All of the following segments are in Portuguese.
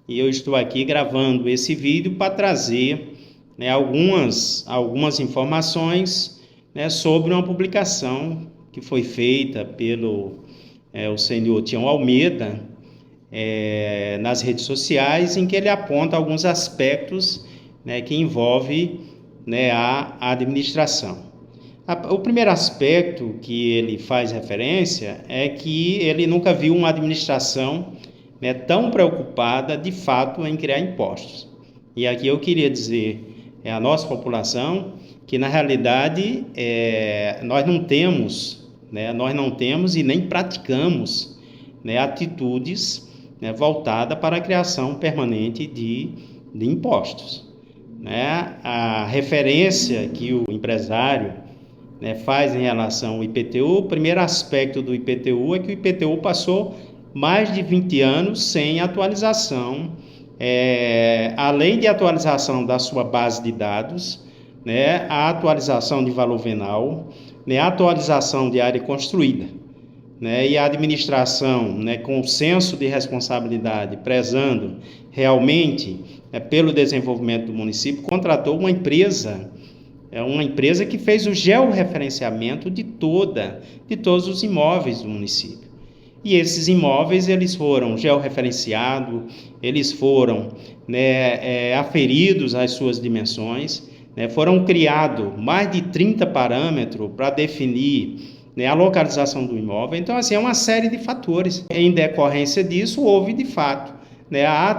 e eu estou aqui gravando esse vídeo para trazer, né, algumas informações, né, sobre uma publicação que foi feita pelo o senhor Tião Almeida nas redes sociais, em que ele aponta alguns aspectos, né, que envolve, né, a administração. O primeiro aspecto que ele faz referência é que ele nunca viu uma administração, né, tão preocupada de fato em criar impostos. E aqui eu queria dizer à nossa população que na realidade nós não temos e nem praticamos, né, atitudes, né, voltadas para a criação permanente de impostos. Né? A referência que o empresário, né, faz em relação ao IPTU, o primeiro aspecto do IPTU é que o IPTU passou mais de 20 anos sem atualização, além de atualização da sua base de dados, né, a atualização de valor venal, né, a atualização de área construída, né, e a administração, né, com o senso de responsabilidade, prezando realmente, né, pelo desenvolvimento do município, contratou uma empresa que fez o georreferenciamento de todos os imóveis do município. E esses imóveis, eles foram georreferenciados, eles foram, né, aferidos às suas dimensões, né, foram criados mais de 30 parâmetros para definir, né, a localização do imóvel. Então, assim, é uma série de fatores. Em decorrência disso, houve, de fato, né, a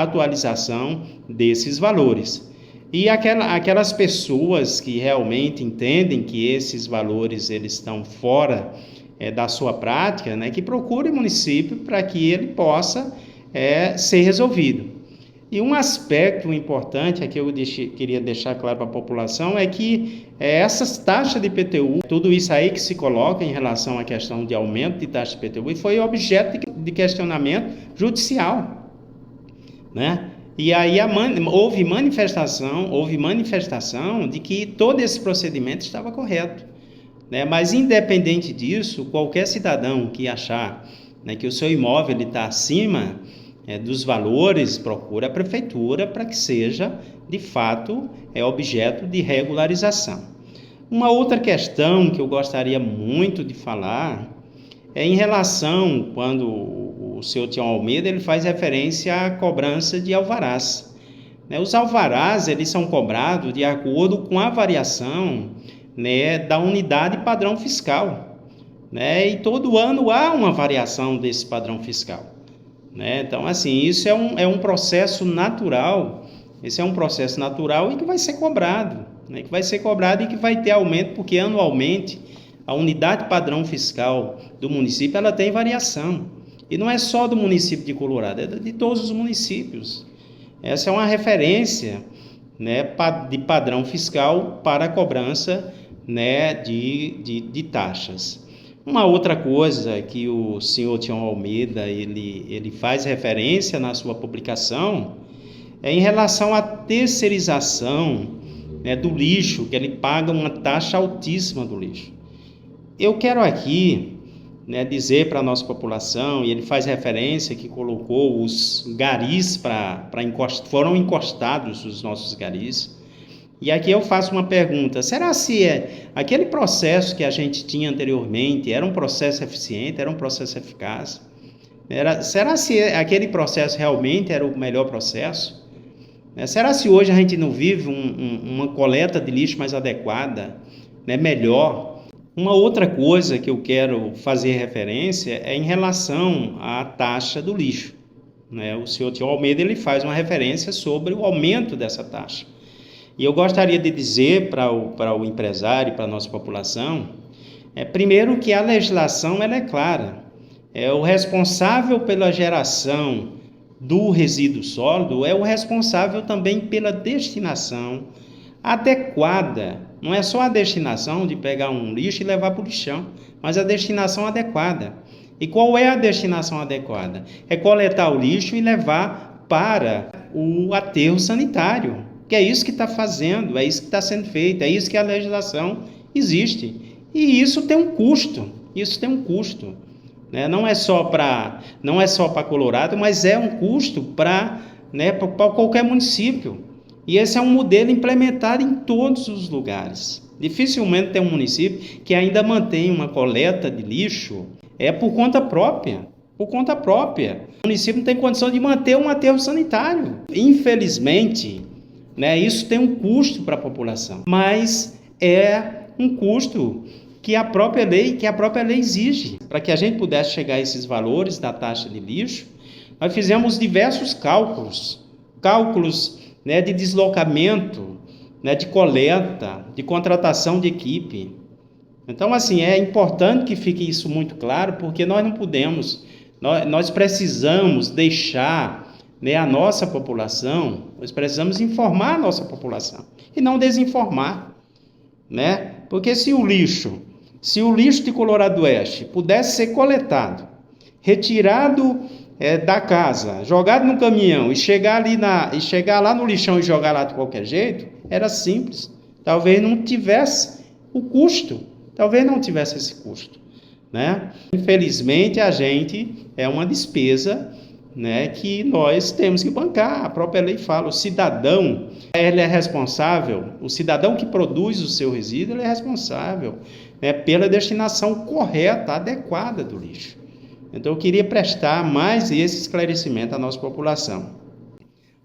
atualização desses valores. E aquelas pessoas que realmente entendem que esses valores eles estão fora da sua prática, né, que procure o município para que ele possa ser resolvido. E um aspecto importante aqui eu queria deixar claro para a população é que essas taxas de IPTU, tudo isso aí que se coloca em relação à questão de aumento de taxa de IPTU, foi objeto de questionamento judicial, né? E aí houve manifestação de que todo esse procedimento estava correto, né? Mas independente disso, qualquer cidadão que achar, né, que o seu imóvel está acima dos valores, procura a prefeitura para que seja, de fato, objeto de regularização. Uma outra questão que eu gostaria muito de falar é em relação, quando o senhor Tião Almeida ele faz referência à cobrança de alvarás. Os alvarás eles são cobrados de acordo com a variação, né, da unidade padrão fiscal, né, e todo ano há uma variação desse padrão fiscal, né? Então, assim, isso é um processo natural, esse é um processo natural e que vai ser cobrado, né, e que vai ter aumento, porque anualmente a unidade padrão fiscal do município ela tem variação. E não é só do município de Colorado, é de todos os municípios. Essa é uma referência, né, de padrão fiscal para a cobrança, né, de taxas. Uma outra coisa que o senhor Tião Almeida ele faz referência na sua publicação é em relação à terceirização, né, do lixo, que ele paga uma taxa altíssima do lixo. Eu quero aqui, né, dizer para a nossa população, e ele faz referência que colocou os garis foram encostados os nossos garis. E aqui eu faço uma pergunta: será se aquele processo que a gente tinha anteriormente era um processo eficiente, era um processo eficaz? Será se aquele processo realmente era o melhor processo? Será se hoje a gente não vive uma coleta de lixo mais adequada, né, melhor? Uma outra coisa que eu quero fazer referência é em relação à taxa do lixo, né? O senhor Tião Almeida ele faz uma referência sobre o aumento dessa taxa. E eu gostaria de dizer para o empresário, para a nossa população, primeiro que a legislação ela é clara. O responsável pela geração do resíduo sólido é o responsável também pela destinação adequada. Não é só a destinação de pegar um lixo e levar para o lixão, mas a destinação adequada. E qual é a destinação adequada? É coletar o lixo e levar para o aterro sanitário, que é isso que está fazendo, é isso que está sendo feito, é isso que a legislação existe. E isso tem um custo, né? Não é só para Colorado, mas é um custo para, né, para qualquer município. E esse é um modelo implementado em todos os lugares. Dificilmente tem um município que ainda mantém uma coleta de lixo por conta própria. Por conta própria. O município não tem condição de manter um aterro sanitário. Infelizmente, né, isso tem um custo para a população, mas é um custo que a própria lei exige. Para que a gente pudesse chegar a esses valores da taxa de lixo, nós fizemos diversos cálculos, né, de deslocamento, né, de coleta, de contratação de equipe. Então, assim, é importante que fique isso muito claro, porque nós não podemos, nós precisamos deixar, né, a nossa população, nós precisamos informar a nossa população e não desinformar, né? Porque se o lixo de Colorado do Oeste pudesse ser coletado, retirado da casa, jogado no caminhão e chegar lá no lixão e jogar lá de qualquer jeito, era simples. Talvez não tivesse o custo, esse custo, né? Infelizmente, a gente é uma despesa, né, que nós temos que bancar. A própria lei fala, o cidadão, ele é responsável, o cidadão que produz o seu resíduo, ele é responsável, né, pela destinação correta, adequada do lixo. Então, eu queria prestar mais esse esclarecimento à nossa população.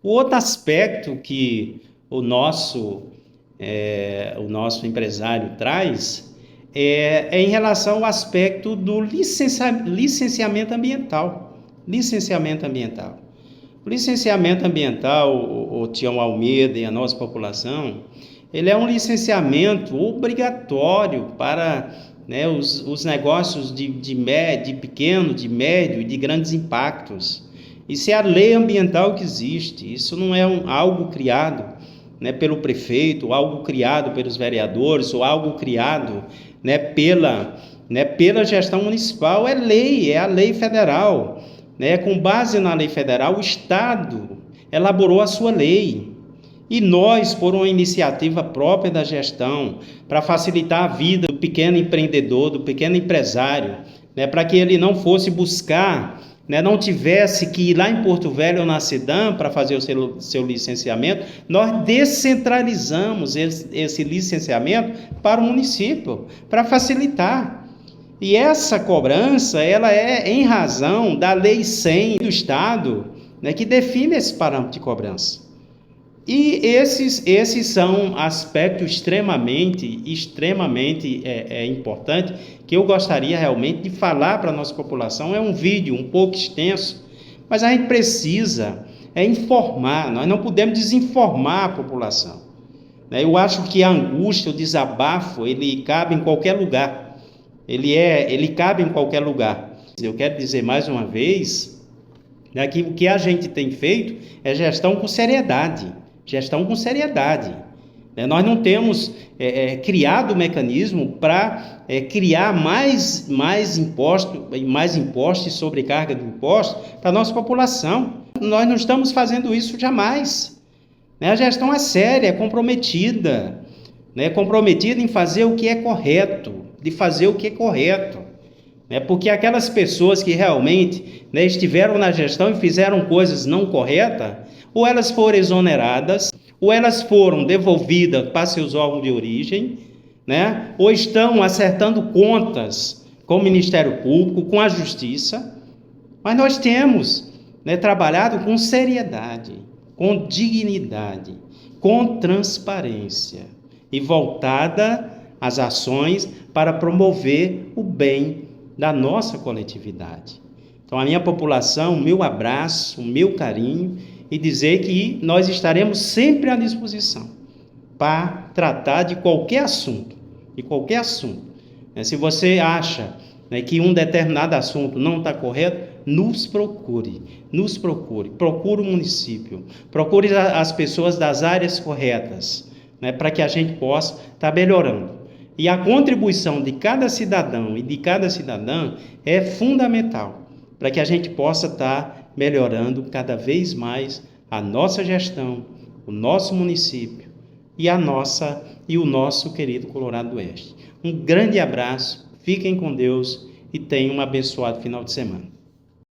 O outro aspecto que o nosso empresário traz é em relação ao aspecto do licenciamento ambiental. O licenciamento ambiental, o Tião Almeida e a nossa população, ele é um licenciamento obrigatório para, né, os negócios de pequeno, de médio e de grandes impactos. Isso é a lei ambiental que existe, isso não é algo criado, né, pelo prefeito, ou algo criado pelos vereadores, ou algo criado, né, pela gestão municipal. É lei, é a lei federal. Né? Com base na lei federal, o Estado elaborou a sua lei. E nós, por uma iniciativa própria da gestão, para facilitar a vida do pequeno empreendedor, do pequeno empresário, né, para que ele não fosse buscar, né, não tivesse que ir lá em Porto Velho ou na Cidam para fazer o seu licenciamento, nós descentralizamos esse licenciamento para o município, para facilitar. E essa cobrança, ela é em razão da Lei 100 do Estado, né, que define esse parâmetro de cobrança. E esses são aspectos extremamente importantes que eu gostaria realmente de falar para a nossa população. É um vídeo um pouco extenso, mas a gente precisa informar, nós não podemos desinformar a população. Eu acho que a angústia, o desabafo, ele cabe em qualquer lugar. Ele cabe em qualquer lugar. Eu quero dizer mais uma vez, né, que o que a gente tem feito é gestão com seriedade. Nós não temos criado mecanismo para criar mais impostos e sobrecarga de impostos para a nossa população. Nós não estamos fazendo isso jamais. A gestão é séria, é comprometida, né, comprometida em fazer o que é correto, porque aquelas pessoas que realmente, né, estiveram na gestão e fizeram coisas não corretas, ou elas foram exoneradas, ou elas foram devolvidas para seus órgãos de origem, né, ou estão acertando contas com o Ministério Público, com a Justiça. Mas nós temos, né, trabalhado com seriedade, com dignidade, com transparência e voltada às ações para promover o bem da nossa coletividade. Então, a minha população, o meu abraço, o meu carinho, e dizer que nós estaremos sempre à disposição para tratar de qualquer assunto, Se você acha, né, que um determinado assunto não está correto, nos procure, procure o município, procure as pessoas das áreas corretas, né, para que a gente possa estar melhorando. E a contribuição de cada cidadão e de cada cidadã é fundamental para que a gente possa estar melhorando cada vez mais a nossa gestão, o nosso município e o nosso querido Colorado do Oeste. Um grande abraço, fiquem com Deus e tenha um abençoado final de semana.